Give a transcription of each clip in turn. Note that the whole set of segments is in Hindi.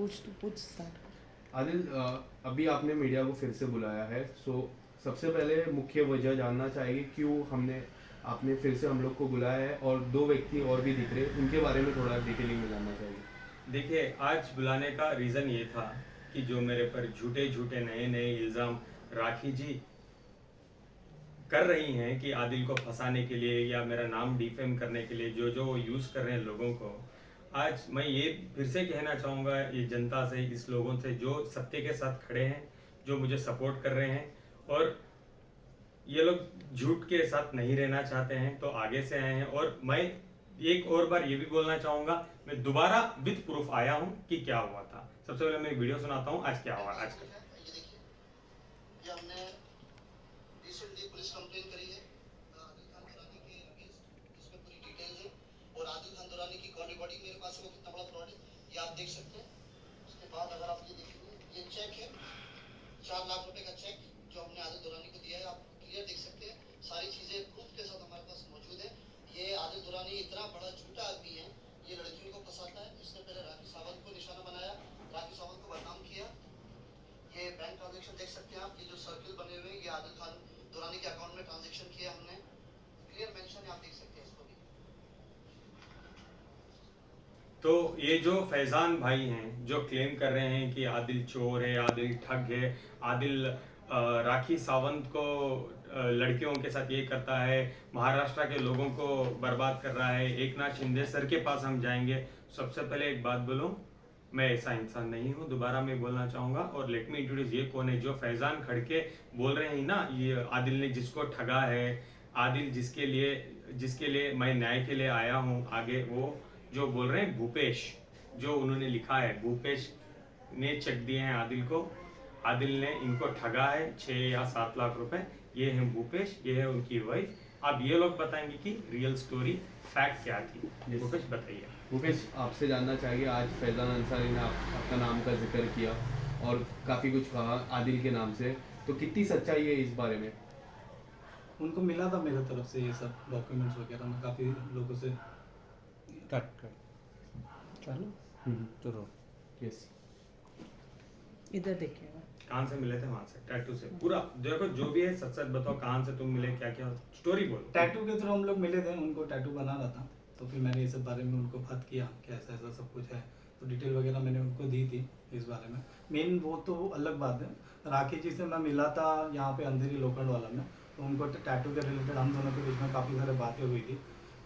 पूछ स्टार्ट। आदिल, अभी आपने मीडिया को फिर से बुलाया है, सो सबसे पहले मुख्य वजह जानना चाहेंगे क्यों आपने फिर से हम लोग को बुलाया है, और दो व्यक्ति और भी दिख रहे हैं, उनके बारे में थोड़ा डिटेलिंग में जानना चाहिए। देखिए, आज बुलाने का रीज़न ये था कि जो मेरे पर झूठे झूठे नए नए इल्ज़ाम राखी जी कर रही हैं कि आदिल को फंसाने के लिए या मेरा नाम डिफेम करने के लिए जो जो यूज़ कर रहे हैं लोगों को, आज मैं ये फिर से कहना चाहूँगा ये जनता से, इस लोगों से जो सत्य के साथ खड़े हैं, जो मुझे सपोर्ट कर रहे हैं, और ये लोग झूठ के साथ नहीं रहना चाहते हैं तो आगे से आए हैं। और मैं एक और बार ये भी बोलना चाहूँगा, मैं दोबारा विद प्रूफ आया हूँ कि क्या हुआ था। सबसे पहले मैं वीडियो सुनाता हूँ आज क्या हुआ। आज का ये हमने रिसेंटली पुलिस कंप्लेन करी है आदिल खान दुरानी के अगेंस्ट, इसमें पूरी डिटेल्स है, और आदिल खान दुरानी की कॉल रिकॉर्डिंग मेरे पास है, वो कितना बड़ा फ्रॉड है ये आप देख सकते हैं। उसके बाद अगर आप ये देखेंगे, ये चेक है 4 लाख रुपए का चेक जो हमने आदिल दुरानी को दिया है, आप क्लियर देख सकते हैं, सारी चीजें प्रूफ के साथ हमारे पास मौजूद है। ये आदिल दुरानी इतना बड़ा झूठा आदमी है, ये लड़कियों को फंसाता है। इसने पहले राखी सावंत को निशाना बनाया, राखी सावंत को बदनाम किया। ये बैंक ट्रांजैक्शन देख सकते हैं आप, ये जो सर्किल बने हुए हैं ये आदिल खान दुरानी के अकाउंट में ट्रांजैक्शन किया हमने, क्लियर मेंशन है, आप देख सकते हैं इसको भी। तो ये जो फैजान भाई हैं जो क्लेम कर रहे हैं कि आदिल चोर है, आदिल ठग है, आदिल राखी सावंत को लड़कियों के साथ ये करता है, महाराष्ट्र के लोगों को बर्बाद कर रहा है, एक नाथ शिंदे सर के पास हम जाएंगे। सबसे पहले एक बात बोलूं, मैं ऐसा इंसान नहीं हूं, दोबारा मैं बोलना चाहूंगा। और लेट मी इंट्रोड्यूस, ये कौन है जो फैजान खड़के बोल रहे हैं ना, ये आदिल ने जिसको ठगा है, आदिल जिसके लिए मैं न्याय के लिए आया हूं आगे, वो जो बोल रहे हैं भूपेश, जो उन्होंने लिखा है, भूपेश ने चेक दिए हैं आदिल को, आदिल ने इनको ठगा है 6 या 7 लाख रुपए। ये है भूपेश, ये है उनकी वाइफ। अब ये लोग बताएंगे कि रियल स्टोरी फैक्ट क्या थी। भूपेश बताइए। मुकेश, आपसे जानना चाहेंगे, आज फैजान अंसारी ने आपका नाम का जिक्र किया और काफ़ी कुछ कहा आदिल के नाम से, तो कितनी सच्चाई है इस बारे में? उनको मिला था मेरे तरफ से ये सब डॉक्यूमेंट्स वगैरह, मैं काफ़ी लोगों से चलो तो यस, इधर देखिएगा। कहाँ से मिले थे? वहां से, टैटू से। पूरा देखो, जो भी है सच सच बताओ, कहाँ से तुम मिले, क्या क्या स्टोरी बोलो। टैटू के थ्रू हम लोग मिले थे, उनको टैटू बना रहा था, तो फिर मैंने ये सब बारे में उनको बात किया कि ऐसा ऐसा सब कुछ है, तो डिटेल वगैरह मैंने उनको दी थी इस बारे में। मेन वो तो अलग बात है, राखी जी से मैं मिला था यहाँ पे अंधेरी लोखंड वाला में, तो उनको टैटू के रिलेटेड हम दोनों के बीच में काफ़ी सारी बातें हुई थी।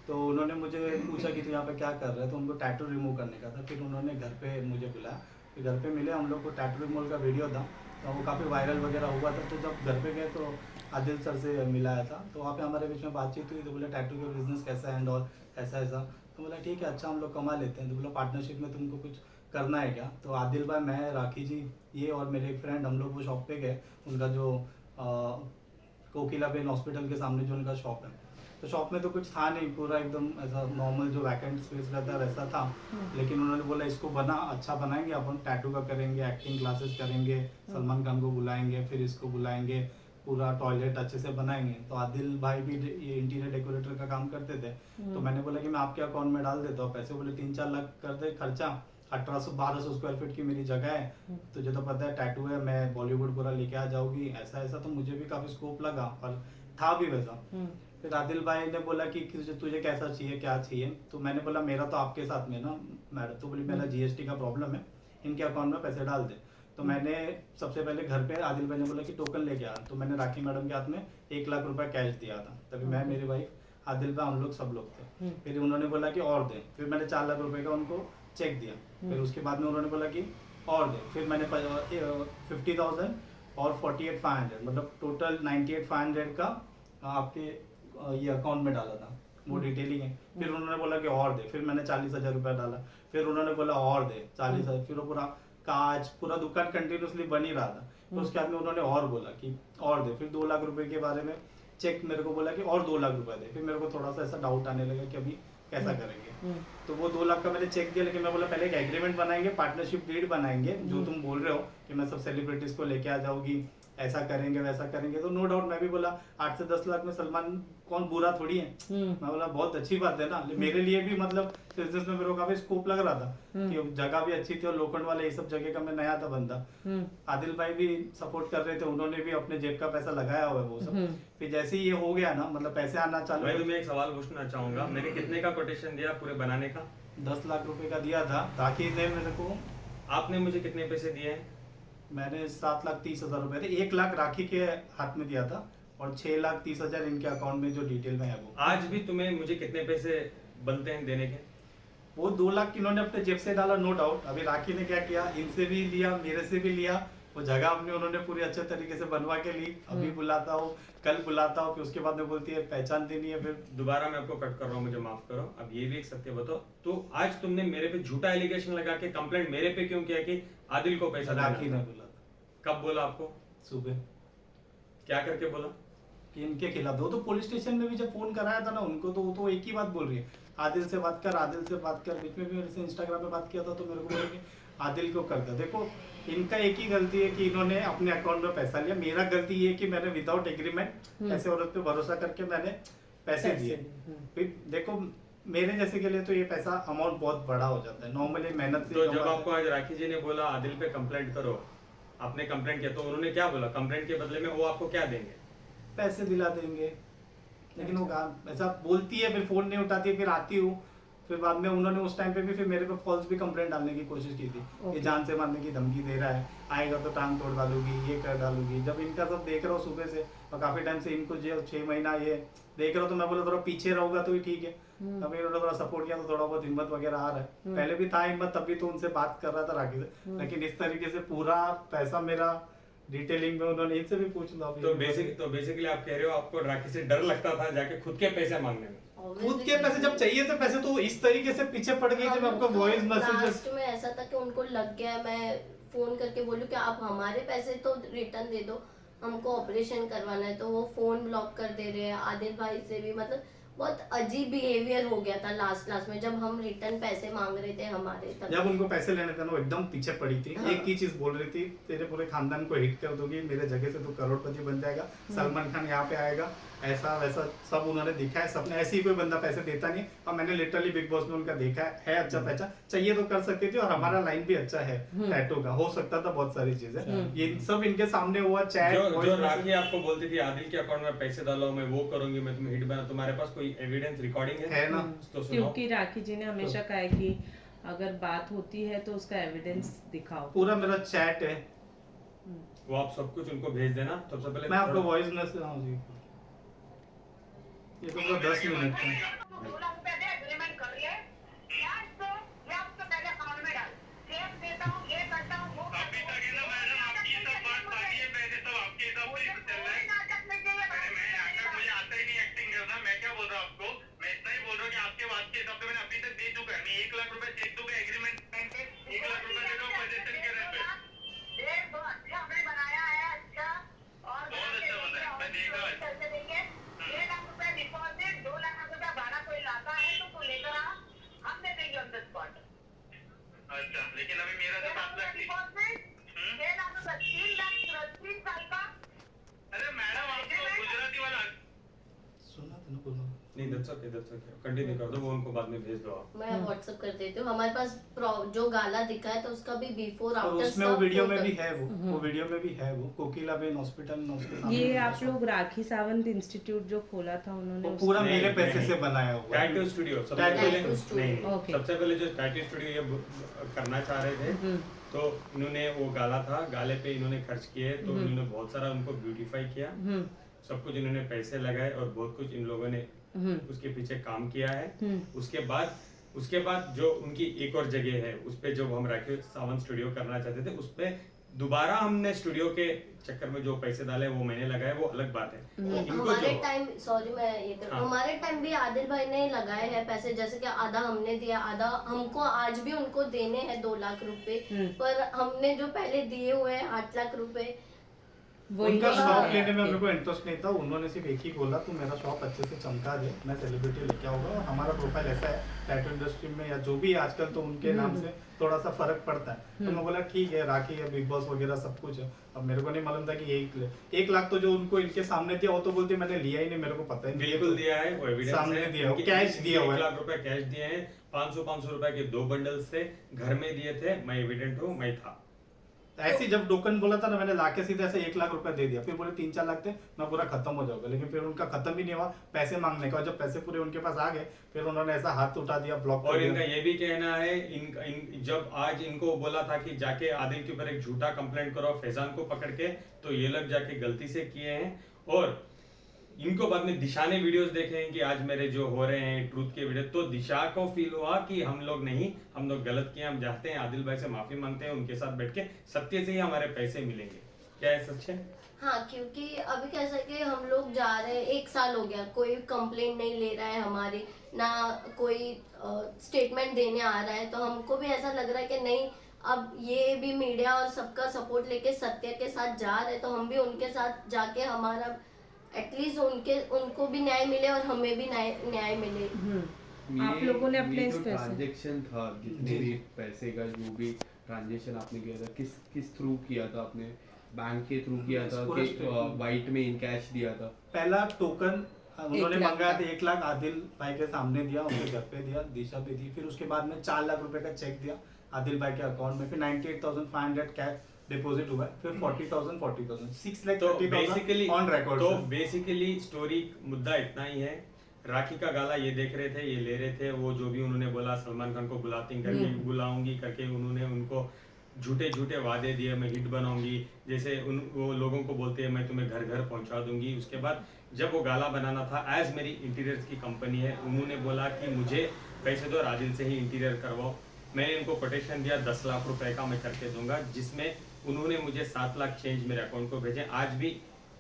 तो उन्होंने मुझे पूछा कि तू यहाँ पे क्या कर रहा है, तो उनको टैटू रिमूव करने का था। फिर उन्होंने घर पे मुझे बुलाया, फिर घर पे मिले, हम लोग को टैटू रिमूवल का वीडियो था, तो वो काफ़ी वायरल वगैरह हुआ था। तो जब घर पे गए तो आदिल सर से मिलाया था, तो वहाँ पे हमारे बीच में बातचीत हुई। तो बोले टैटू का बिजनेस कैसा है एंड ऑल, ऐसा ऐसा। तो बोला ठीक है, अच्छा हम लोग कमा लेते हैं। तो बोला पार्टनरशिप में तुमको कुछ करना है क्या? तो आदिल भाई, मैं, राखी जी, ये और मेरे एक फ्रेंड, हम लोग वो शॉप पे गए। उनका जो कोकिला बेन हॉस्पिटल के सामने जो उनका शॉप है, तो शॉप में तो कुछ था नहीं, पूरा एकदम ऐसा नॉर्मल जो वैकेंट स्पेस रहता है वैसा था। लेकिन उन्होंने बोला इसको अच्छा बनाएंगे, अपन टैटू का करेंगे, एक्टिंग क्लासेस करेंगे, सलमान खान को बुलाएंगे, फिर इसको बुलाएंगे, पूरा टॉयलेट अच्छे से बनाएंगे। तो आदिल भाई भी ये इंटीरियर डेकोरेटर का काम करते थे, तो मैंने बोला कि मैं आपके अकाउंट में डाल देता हूँ पैसे। बोले 3-4 लाख कर दे खर्चा, 1800-1200 स्क्वायर फीट की मेरी जगह है, तुझे तो पता है टैटू है, मैं बॉलीवुड पूरा लेके आ जाऊंगी, ऐसा ऐसा। तो मुझे भी काफी स्कोप लगा और था भी वैसा। फिर आदिल भाई ने बोला कि तुझे कैसा चाहिए, क्या चाहिए? तो मैंने बोला मेरा तो आपके साथ में ना मैडम, तो बोली मेरा जीएसटी का प्रॉब्लम है, इनके अकाउंट में पैसे डाल दे। तो मैंने सबसे पहले घर पे आदिल भाई ने बोला कि टोकन लेके आ, तो मैंने राखी मैडम के हाथ में 1 लाख रुपए कैश दिया था। तभी मैं, मेरी वाइफ, आदिल भाई, हम लोग सब लोग थे। फिर उन्होंने बोला कि और दे, फिर मैंने 4 लाख रुपए का उनको चेक दिया। फिर उसके बाद में उन्होंने बोला कि और दे, फिर मैंने 50,000 और 48,500, मतलब टोटल 98,500 का आपके ये अकाउंट में डाला था, वो डिटेलिंग है। फिर उन्होंने बोला कि और दे, फिर मैंने 40,000 रुपया डाला। फिर उन्होंने बोला और दे 40,000, फिर वो पूरा कांच, पूरा दुकान कंटिन्यूसली बन ही रहा था। तो उसके बाद में उन्होंने और बोला कि और दे, फिर 2 लाख रुपए के बारे में चेक मेरे को बोला कि और 2 लाख रुपए दे। फिर मेरे को थोड़ा सा ऐसा डाउट आने लगा कि अभी कैसा करेंगे। तो वो 2 लाख का मैंने चेक दिया, लेकिन मैं बोला पहले एक एग्रीमेंट बनाएंगे, पार्टनरशिप डीड बनाएंगे, जो तुम बोल रहे हो कि मैं सब सेलिब्रिटीज को लेके आ जाऊंगी, ऐसा करेंगे वैसा करेंगे, तो नो डाउट मैं भी बोला 8 से 10 लाख में सलमान कौन बुरा थोड़ी है। मैं बोला बहुत अच्छी बात है ना, मेरे लिए भी मतलब बिजनेस में मेरे को काफी स्कोप लग रहा था कि जगह भी अच्छी थी और लोखंड वाले ये सब जगह का मैं नया था बंदा। आदिल भाई भी सपोर्ट कर रहे थे, उन्होंने भी अपने जेब का पैसा लगाया हुआ है वो सब। फिर जैसे ही ये हो गया ना, मतलब पैसे आना चालू मैं तुम्हें एक सवाल पूछना चाहूंगा, मैंने कितने का कोटेशन दिया पूरे बनाने का? 10 लाख रुपए का दिया था ताकि ने मेरे को, आपने मुझे कितने पैसे दिए हैं? मैंने 7,30,000 रुपए थे, 1 लाख राखी के हाथ में दिया था और 6,30,000 इनके अकाउंट में जो डिटेल में है वो। आज भी तुम्हें मुझे कितने पैसे बनते हैं देने के? वो 2 लाख इन्होंने अपने जेब से डाला, नो डाउट। अभी राखी ने क्या किया, इनसे भी लिया मेरे से भी लिया, वो जगह अपनी उन्होंने पूरी अच्छे तरीके से बनवा के ली। अभी बुलाता हूँ, कल बुलाता हूँ, फिर उसके बाद में बोलती है पहचान देनी है। फिर दोबारा मैं आपको कट कर रहा हूँ, मुझे माफ करो। अब ये भी एक सत्य बताओ, तो आज तुमने मेरे पे झूठा एलिगेशन लगा के कंप्लेंट मेरे पे क्यों किया कि आदिल को पैसा राखी देना ने था? बोला था कब बोला आपको? सुबह क्या करके बोला? कि इनके खिलाफ दो। तो पुलिस स्टेशन में भी जब फोन कराया था ना उनको, तो वो तो एक ही बात बोल रही है, आदिल से बात कर, आदिल से बात कर। बीच में भी मेरे से इंस्टाग्राम पे बात किया था तो मेरे को बोले कि आदिल को कर दो। देखो इनका एक ही गलती है कि इन्होंने अपने अकाउंट में पैसा लिया। मेरा गलती ये है कि मैंने विदाउट एग्रीमेंट ऐसे औरत पे भरोसा करके मैंने पैसे दिए। फिर देखो मेरे जैसे के लिए तो ये पैसा अमाउंट बहुत बड़ा हो जाता है, नॉर्मली मेहनत से तो जब कमाते हैं। आपको आज राखी जी ने बोला आदिल पे कंप्लेंट करो, आपने कंप्लेंट किया, तो उन्होंने क्या बोला? कंप्लेंट के बदले में वो आपको क्या देंगे? पैसे दिला देंगे। लेकिन वो ऐसा बोलती है, फिर फोन नहीं उठाती, फिर आती हूँ, फिर बाद में उन्होंने उस टाइम पे भी फिर मेरे पे फॉल्स भी कंप्लेंट डालने की कोशिश की थी कि जान से मारने की धमकी दे रहा है, आएगा तो टांग तोड़ डालूंगी, ये कर डालूंगी। जब इनका सब देख रहा हूँ सुबह से और काफी टाइम से इनको जो 6 महीना ये देख रहा हूँ, तो मैं बोला थोड़ा पीछे रहूंगा तो ही ठीक है। अब इन्होंने थोड़ा सपोर्ट किया तो थोड़ा बहुत हिम्मत वगैरह आ रहा है। पहले भी था हिम्मत, तब भी तो उनसे बात कर रहा था राखी से, लेकिन इस तरीके से पूरा पैसा मेरा डिटेलिंग में उन्होंने इनसे भी पूछ ला। तो बेसिकली आप कह रहे हो आपको राखी से डर लगता था जाके खुद के पैसे मांगने में? खुद के पैसे जब चाहिए थे पैसे, तो इस तरीके से पीछे पड़ गई जब आपको वॉइस मैसेजेस। लास्ट में ऐसा था कि उनको लग गया, मैं फोन करके बोलूं कि आप हमारे पैसे तो रिटर्न दे दो, हमको ऑपरेशन करवाना है। तो वो फोन ब्लॉक कर दे रहे हैं। आदिल भाई से भी मतलब बहुत अजीब बिहेवियर हो गया था लास्ट में, जब हम रिटर्न पैसे मांग रहे थे हमारे तब। जब उनको पैसे लेने थे ना, वो एकदम पीछे पड़ी थी। एक ही चीज बोल रही थी, तेरे पूरे खानदान को हिट कर दोगी, मेरे जगह से तू करोड़पति बन जाएगा, सलमान खान यहाँ पे आएगा, ऐसा वैसा सब उन्होंने दिखा है। सबने ऐसे ही कोई बंदा पैसे देता नहीं। और मैंने लिटरली बिग बॉस में उनका देखा है अच्छा पैसा चाहिए तो कर सकती थी। और हमारा लाइन भी अच्छा है टैटू का, हो सकता था बहुत सारी चीजें। ये सब इनके सामने हुआ। चैट जो राखी आपको बोलती थी आदिल के अकाउंट में पैसे डालो, मैं वो करूंगी, मैं तुम्हें हिट बना, तुम्हारे पास कोई एविडेंस रिकॉर्डिंग है ना? तो सुनाओ। क्योंकि राखी जी ने हमेशा कहा है कि अगर बात होती है तो उसका एविडेंस दिखाओ। पूरा मेरा चैट है, वो आप सब कुछ उनको भेज देना। सबसे पहले मैं आपको वॉइस मैसेज। हाँ जी, ये तो पूरा 10 मिनट का। 2 लाख रुपए दे, एग्रीमेंट कर लिए, ब्याज तो मैं आपको पहले अकाउंट में डाल, चेक देता हूँ, ये करता हूँ, वो अभी तक है ना मैडम, आपकी ये सब बात बाकी है, पहले सब आपके हिसाब से चल रहा है। नाटक में चाहिए अरे मैं नाटक, मुझे आता ही नहीं एक्टिंग करना। मैं क्या बोल रहा हूँ आपको, मैं इतना ही बोल रहा हूँ कि आपके बात के हिसाब से मैंने अभी तक दे चुका है। मैं 1 लाख रुपए चेक दूंगा एग्रीमेंट पे, 1 लाख रुपए दे दो पोजीशन के रेट पे। देख दो, अच्छा हमने बनाया है, अच्छा और बहुत अच्छा बना है, मैं देखा है। कैसे देंगे? 1 लाख रुपए डिपॉजिट, 2 लाख रुपए भाड़ा कोई लाता है तो तू लेकर आ, हम दे देंगे ऑन द स्पॉट। अच्छा, लेकिन अभी मेरा जो 7 लाख थी। डिपॉजिट 6 लाख रुपए, 3 लाख 3 साल का। अरे मैडम आपको गुजराती वाला सुना था ना पूरा। नहीं, that's okay, कंटिन्यू कर दो, वो उनको बाद में भेज दो आप। मैं व्हाट्सएप कर देती हूँ। हमारे पास जो गाला दिखा है तो उसका भी बिफोर और आफ्टर उसमें वो वीडियो में भी है, वो वीडियो में भी है वो कोकिला बेन हॉस्पिटल में उसके सामने। ये आप लोग राखी सावंत इंस्टीट्यूट जो खोला था उन्होंने वो पूरा नहीं, मेरे पैसे नहीं। से बनाया हुआ है। टैटू स्टूडियो सबसे Tattoo पहले studio, नहीं, okay. सबसे पहले जो टैटू स्टूडियो ये करना चाह रहे थे, तो इन्होंने वो गाला था, गाले पे इन्होंने खर्च किए, तो इन्होंने बहुत सारा उनको ब्यूटीफाई किया, सब कुछ इन्होंने पैसे लगाए और बहुत कुछ इन लोगों ने उसके पीछे काम किया है। उसके बाद जो उनकी एक और जगह है, उस पे जो हम राखी सावंत स्टूडियो करना चाहते थे, उस पे दोबारा हमने स्टूडियो के चक्कर में जो पैसे डाले वो मैंने लगाए, वो अलग बात है। इनको हमारे जो टाइम, सॉरी मैं ये हाँ। हमारे टाइम भी आदिल भाई ने लगाए हैं पैसे, जैसे कि आधा हमने दिया, आधा हमको आज भी उनको देने हैं 2 लाख रुपए। पर हमने जो पहले दिए हुए हैं 8 लाख रुपए, वही उनका नहीं शॉप है लेने में आपके। मेरे को इंटरेस्ट नहीं था। उन्होंने सिर्फ एक ही बोला, तू मेरा शॉप अच्छे से चमका दे, मैं सेलिब्रिटी लेके आऊंगा और हमारा प्रोफाइल ऐसा है टैटू इंडस्ट्री में या जो भी आजकल तो उनके नाम से थोड़ा सा फर्क पड़ता है। तो मैं बोला ठीक है, राखी है, बिग बॉस वगैरह सब कुछ है। अब मेरे को नहीं मालूम था कि 1 लाख तो जो उनको इनके सामने दिया वो तो बोलते मैंने लिया ही नहीं, मेरे को पता ही नहीं। बिल्कुल दिया है, वो एविडेंस सामने है। दिया है, उनके कैश दिया हुआ है। 1 लाख रुपए कैश दिए हैं, 500 रुपए के 2 बंडल्स थे, घर में दिए थे, मैं एविडेंट हूँ, मैं था। ऐसे जब टोकन बोला था ना, मैंने लाके सीधे ऐसे 1 लाख रुपए दे दिया। फिर बोले 3-4 लाख थे, मैं पूरा खत्म हो जाऊंगा। लेकिन फिर उनका खत्म भी नहीं हुआ पैसे मांगने का। और जब पैसे पूरे उनके पास आ गए, फिर उन्होंने ऐसा हाथ उठा दिया, ब्लॉक कर और दिया। इनका ये भी कहना है, जब आज इनको बोला था कि जाके आदिल के ऊपर एक झूठा कंप्लेंट करो फैजान को पकड़ के, तो ये लोग जाके गलती से किए हैं। और इनको बाद में दिशा ने वीडियोस देखे हैं कि आज मेरे जो हो रहे हैं ट्रूथ के वीडियो, तो दिशा को फील हुआ कि हम लोग गलत किए, हम चाहते हैं आदिल भाई से माफी मांगते हैं, उनके साथ बैठ के सत्य से ही हमारे पैसे मिलेंगे। क्या है सच है? हाँ, क्योंकि अभी कैसा कि हम लोग जा रहे हैं, 1 साल हो गया, कोई कंप्लेंट नहीं ले रहा है हमारी, ना कोई स्टेटमेंट देने आ रहा है। तो हमको भी ऐसा लग रहा है कि नहीं, अब ये भी मीडिया और सबका सपोर्ट लेके सत्य के साथ जा रहे हैं, तो हम भी उनके साथ जाके हमारा एटलीस्ट उनको भी न्याय मिले और हमें भी न्याय मिले। आप लोगों ने अपने इस पैसे ट्रांजैक्शन था, जितने भी पैसे का जो भी ट्रांजैक्शन आपने किया था, किस थ्रू किया था? आपने बैंक के थ्रू किया था पूरा कि statement। वाइट में इन कैश दिया था? पहला टोकन उन्होंने 1 लाख मंगाया का। था, 1 लाख आदिल भाई के सामने दिया, उनके घर पे दिया, दिशा पे दी। फिर उसके बाद में 4 लाख रुपए का चेक दिया आदिल भाई के अकाउंट में। फिर 98,500 कैश डिपॉजिट हुआ है। फिर 40,000 6,30,000 ऑन रिकॉर्ड। तो बेसिकली स्टोरी मुद्दा इतना ही है। राखी का गाला ये देख रहे थे, ये ले रहे थे, वो जो भी उन्होंने बोला सलमान खान को बुलाऊंगी करके उन्होंने उनको झूठे वादे दिए, मैं हिट बनाऊंगी, जैसे वो लोगों को बोलते हैं मैं तुम्हें घर घर पहुंचा दूंगी। उसके बाद जब वो गाला बनाना था, एज मेरी इंटीरियर्स की कंपनी है, उन्होंने बोला कि मुझे पैसे दो, आदिल से ही इंटीरियर करवाओ। मैंने इनको कोटेशन दिया 10 लाख रुपए का मैं करके दूंगा, जिसमें उन्होंने मुझे 7 लाख चेंज मेरे अकाउंट को भेजे। आज भी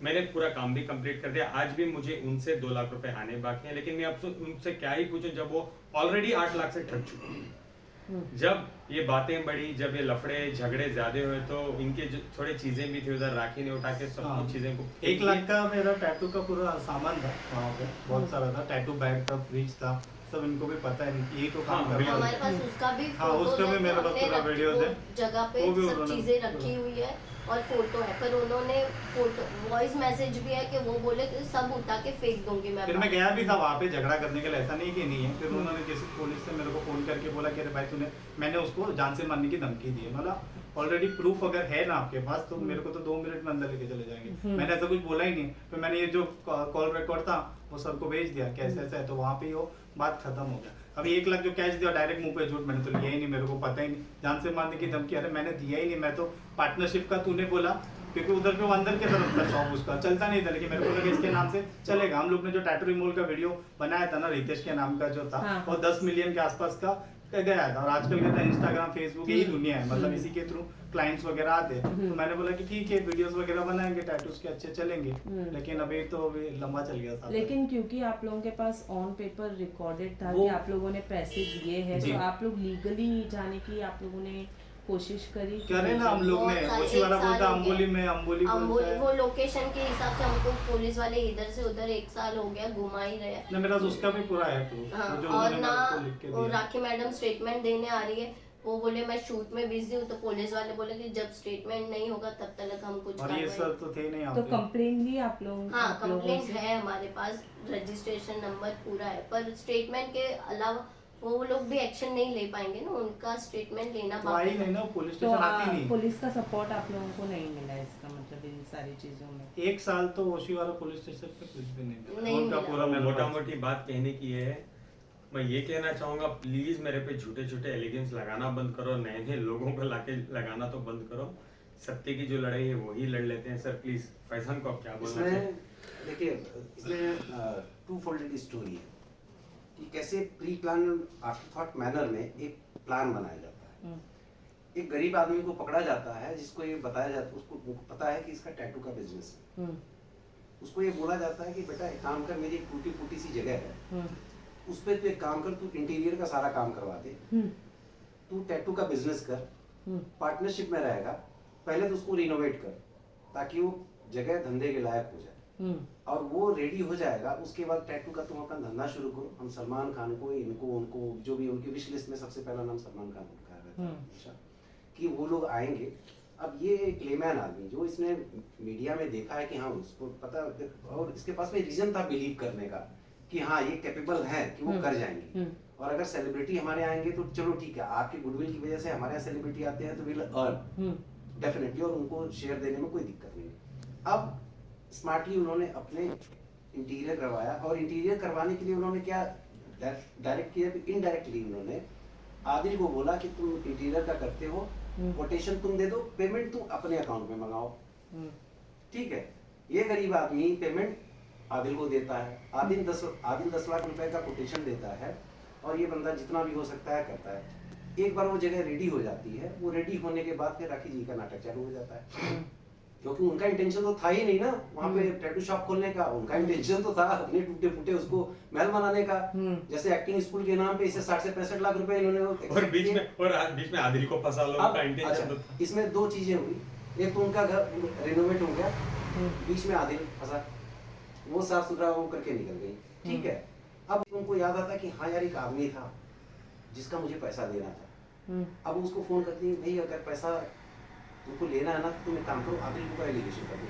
मैंने पूरा काम भी कंप्लीट कर दिया, आज भी मुझे उनसे 2 लाख रुपए आने बाकी हैं। लेकिन मैं अब उनसे क्या ही पूछूं जब वो ऑलरेडी 8 लाख से ठग चुके हैं। जब ये बातें बढ़ी, जब ये लफड़े झगड़े ज्यादा हुए, तो इनके जो थोड़े चीजें भी थी उधर, राखी ने उठा के सब कुछ चीजें को 1 लाख का मेरा टैटू का पूरा सामान था वहाँ पे, बहुत सारा था। टैटू बैग था, फ्रिज था, सब इनको भी पता है, यही तो काम हाँ, कर रहा हमारे है। पास उसका भी हाँ, उसका photos भी है, मेरे तो पास हमने पूरा वीडियोस वो है। जगह पे वो भी सब उन्होंने चीजें पूरा। रखी हुई है और फोटो है, पर उन्होंने फोटो वॉइस मैसेज भी है कि वो बोले कि सब उठा के फेंक दूंगी मैं। फिर मैं गया भी था वहाँ पे झगड़ा करने के लिए, ऐसा नहीं कि नहीं है। फिर उन्होंने किसी पुलिस से मेरे को फोन करके बोला कि अरे भाई मैंने उसको जान से मारने की धमकी दी है। मतलब ऑलरेडी प्रूफ अगर है ना आपके पास, तो मेरे को तो 2 मिनट में अंदर लेके चले जाएंगे। मैंने ऐसा कुछ बोला ही नहीं। फिर मैंने ये जो कॉल रिकॉर्ड था वो सर को भेज दिया कि ऐसा ऐसा है, तो वहाँ पे वो बात खत्म हो गया। अभी 1 लाख जो कैश दिया डायरेक्ट मुंह पे झूठ, मैंने तो लिया ही नहीं, मेरे को पता ही नहीं। जान से मारने की धमकी, अरे मैंने दिया ही नहीं, मैं तो पार्टनरशिप का तूने बोला, क्योंकि उधर पे वो अंदर के तरफ था शॉप, उसका चलता नहीं था, लेकिन मेरे को लगा इसके नाम से चलेगा। हम लोग ने जो टैटू रिमूवल का वीडियो बनाया था ना, रितेश के नाम का जो था, हाँ। वो 10 मिलियन के आसपास का गया था। और आजकल कहता है इंस्टाग्राम, फेसबुक यही दुनिया है, मतलब इसी के थ्रू क्लाइंट्स वगैरह आते हैं। तो मैंने बोला कि ठीक है, वीडियोस वगैरह बनाएंगे, टैटूज के अच्छे चलेंगे। लेकिन अभी तो अभी लंबा चल गया साथ। लेकिन क्योंकि आप लोगों के पास ऑन पेपर रिकॉर्डेड था वो- कि आप लोगों ने पैसे दिए हैं, जी। तो आप लोग लीगली जाने की आप लोगों ने कोशिश करी कि करे ना हम लोग ने, बहुत सारे, ओशी वाला 1 साल बोलता हो अम्बोली गया। में, अम्बोली बोलता है। वो लोकेशन के हिसाब से हमको पुलिस वाले इधर से उधर 1 साल हो गया घुमा ही रहे हैं। ना मेरा उसका भी पूरा है proof, हाँ, वो जो और उन्होंने ना मेरे को लिख के वो दिया। राखी मैडम स्टेटमेंट देने आ रही है, वो बोले मैं शूट में बिजी हूँ, तो पुलिस वाले बोले कि जब स्टेटमेंट नहीं होगा तब तक हम कुछ और ये कार्रवाई- सर तो थे नहीं यहाँ तो पे। कंप्लेन ली आप लोग? हाँ, आप लोगों कंप्लेंट से? है हमारे पास, रजिस्ट्रेशन नंबर पूरा है, पर स्टेटमेंट के अलावा वो लोग भी एक्शन नहीं ले पाएंगे ना, उनका स्टेटमेंट लेना तो आई बाकी नहीं है। ना, पुलिस तो स्टेशन आती नहीं। पुलिस का सपोर्ट आप लोगों को नहीं मिला, इसका मतलब इन सारी चीजों में? 1 साल तो ओशी वाला पुलिस स्टेशन पे कुछ भी नहीं मिला। नहीं उनका मिला। पूरा मेरे मोटा पास- मोटी बात कहने की है, मैं ये कहना चाहूंगा, प्लीज मेरे पे झूठे झूठे एलिगेंस लगाना बंद करो, नए नए लोगों को लाके लगाना तो बंद करो। सत्य की जो लड़ाई है वही लड़ लेते हैं सर। प्लीज फैजान को आप क्या बोलना इसमें चाहिए? देखिए, इसमें 2 फोल्डेड स्टोरी है कि कैसे pre plan after thought manner में एक प्लान बनाया जाता है। एक गरीब आदमी को पकड़ा जाता है, जिसको ये बताया जाता है, उसको पता है कि इसका टैटू का बिजनेस है। उसको ये बोला जाता है कि बेटा एक काम कर, मेरी एक टूटी फूटी सी जगह है, उस पर तू एक काम कर, तू इंटीरियर का सारा काम करवा दे, तू टैटू का बिजनेस कर, पार्टनरशिप में रहेगा, पहले तो उसको रिनोवेट कर ताकि वो जगह धंधे के लायक हो जाए और वो रेडी हो जाएगा, उसके बाद टैटू का तुम अपना धंधा शुरू करो। हम सलमान खान को, इनको, उनको, जो भी उनकी विश लिस्ट में सबसे पहला नाम सलमान खान का रहता है हमेशा, कि वो लोग आएंगे। अब ये एक लेमैन आदमी जो इसने मीडिया में देखा है कि हाँ उसको पता, और इसके पास में रीजन था बिलीव करने का कि हाँ ये कैपेबल है कि वो कर जाएंगे। और अगर सेलिब्रिटी हमारे आएंगे तो चलो ठीक है, आपके गुडविल की वजह से हमारे यहाँ सेलिब्रिटी आते हैं तो विल अर्न डेफिनेटली, और उनको शेयर देने में कोई दिक्कत नहीं। अब स्मार्टली उन्होंने अपने इंटीरियर करवाया, और इंटीरियर करवाने के लिए उन्होंने क्या डायरेक्ट किया, इनडायरेक्टली उन्होंने आदिल को बोला कि तुम इंटीरियर का करते हो, कोटेशन तुम दे दो, पेमेंट तुम अपने अकाउंट में मंगाओ। ठीक है, ये गरीब आदमी पेमेंट आदिल को देता है, आदिल 10 लाख रुपए का कोटेशन देता है, और ये बंदा जितना भी हो सकता है करता है। एक बार वो जगह रेडी हो जाती है, वो रेडी होने के बाद फिर राखी जी का नाटक चालू हो जाता है, क्योंकि उनका इंटेंशन तो था ही नहीं ना वहाँ पे टैटू शॉप खोलने का। उनका इंटेंशन तो था अपने टूटे फूटे उसको महल बनाने का। जैसे एक्टिंग स्कूल के नाम पे इसे 60 से 65 लाख रुपए इन्होंने और बीच में आदिल को फंसा लो, उनका इंटेंशन तो था। इसमें दो चीजें हुई, एक तो उनका घर रेनोवेट हो गया, बीच में आदिल फंसा, वो साफ सुथरा वो करके निकल गई। ठीक है, अब उनको याद आता कि हाँ यार एक आदमी था जिसका मुझे पैसा देना था। अब उसको फोन करती है, भाई अगर पैसा तुमको लेना है ना तो तुम एक काम करो, आदिल के ऊपर एलिगेशन कर दो,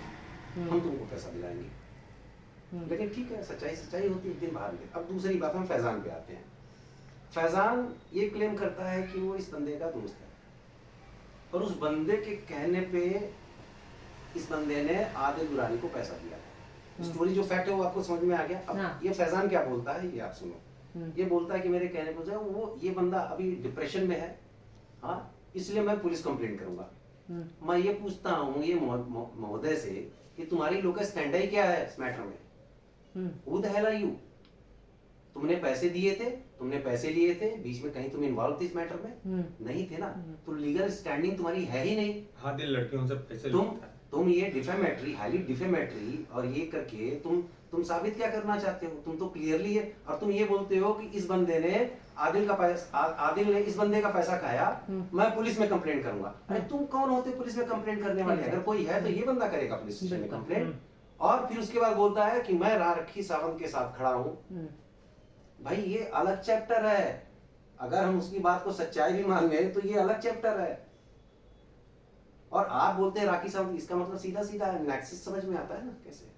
हम तुमको पैसा दिलाएंगे। लेकिन ठीक है, सच्चाई होती है, एक दिन बाहर निकले। अब दूसरी बात हम फैजान पे आते हैं। फैजान ये क्लेम करता है कि वो इस बंदे का दोस्त है, और उस बंदे के कहने पे इस बंदे ने आदिल दुरानी को पैसा दिया था। स्टोरी जो फैक्ट है वो आपको समझ में आ गया। अब ये फैजान क्या बोलता है ये आप सुनो। ये बोलता है कि मेरे कहने पर वो ये बंदा अभी डिप्रेशन में है, हाँ इसलिए मैं पुलिस कंप्लेंट करूंगा। मैं ये पूछता हूँ ये महोदय से कि तुम्हारी लोकल स्टैंड ही क्या है इस मैटर में? Who the hell are you? तुमने पैसे दिए थे, तुमने पैसे लिए थे, बीच में कहीं तुम इन्वॉल्व थे इस मैटर में? नहीं थे ना, तो लीगल स्टैंडिंग तुम्हारी है ही नहीं। हाँ, दिल लड़कियों से पैसे तुम ये डिफेमेटरी, हाईली डिफेमेटरी और ये करके तुम साबित क्या करना चाहते हो? तुम तो क्लियरली है, और तुम ये बोलते हो कि इस बंदे ने आदिल ने इस बंदे का पैसा खाया, मैं पुलिस में कंप्लेंट करूंगा। अरे तुम कौन होते पुलिस में कंप्लेंट करने वाले? अगर कोई है तो ये बंदा करेगा पुलिस स्टेशन में कंप्लेंट। और फिर उसके बाद बोलता है कि मैं राखी सावंत के साथ खड़ा हूँ। भाई ये अलग चैप्टर है, अगर हम उसकी बात को सच्चाई भी मान लें तो ये अलग चैप्टर है। और आप बोलते हैं राखी सावंत, इसका मतलब सीधा सीधा नेक्सस समझ में आता है ना कैसे।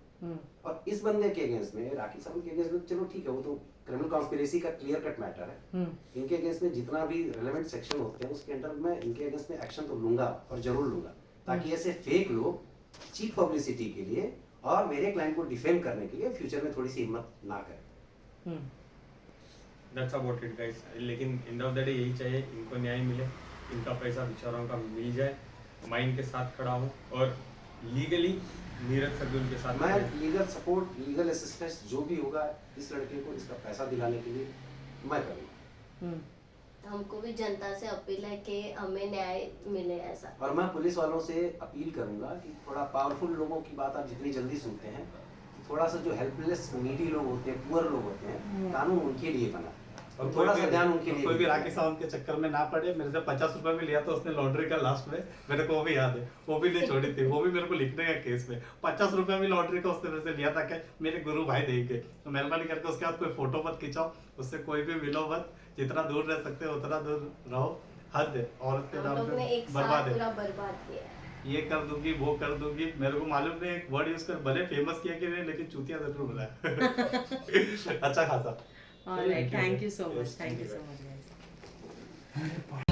और इस बंदे के अगेंस्ट में, राखी सावंत के अगेंस्ट में, चलो ठीक है वो तो क्रिमिनल कॉन्स्पिरेसी का क्लियर कट मैटर है। इनके अगेंस्ट में जितना भी रेलेवेंट सेक्शन होते हैं उसके अंडर में इनके अगेंस्ट में एक्शन तो लूंगा और जरूर लूंगा, ताकि ऐसे फेक लोग चीप पब्लिसिटी के लिए और मेरे क्लाइंट को डिफेम करने के लिए फ्यूचर में थोड़ी सी हिम्मत ना करें। That's about it guys। लेकिन एंड ऑफ द डे यही चाहिए, इनको न्याय मिले, इनका पैसा बेचारों का मिल जाए। मैं इनके साथ खड़ा हूँ और लीगली नीरज सर भी उनके साथ। मैं लीगल सपोर्ट, लीगल असिस्टेंस जो भी होगा इस लड़के को इसका पैसा दिलाने के लिए मैं करूँगा। हमको भी जनता से अपील है कि हमें न्याय मिले ऐसा। और मैं पुलिस वालों से अपील करूंगा कि थोड़ा पावरफुल लोगों की बात आप जितनी जल्दी सुनते हैं, थोड़ा सा जो हेल्पलेस नीडी लोग होते हैं, पुअर लोग होते हैं, कानून उनके लिए बना, और थोड़ा सा ध्यान उनके लिए। कोई भी राखी सावंत के चक्कर में ना पड़े। मेरे से 50 रुपए में लिया था उसने लॉन्ड्री का लास्ट में, मेरे को वो भी याद है, वो भी नहीं छोड़ी थी, वो भी मेरे को लिखने का केस में 50 रुपए में लॉन्ड्री का उसने मेरे से लिया था। क्या मेरे गुरु भाई देंगे तो मेहरबानी करके उसके बाद कोई फोटो मत खिंचाओ, उससे कोई भी मिलो मत, जितना दूर रह सकते हो उतना दूर रहो। हद है, औरत के नाम पे बर्बाद है, बर्बाद किया। ये कर दूंगी वो कर दूंगी। मेरे को मालूम नहीं एक वर्ड यूज कर भले फेमस किया कि नहीं, लेकिन चूतिया जरूर बनाया अच्छा खासा। All right, thank you so much. Thank you so much, guys.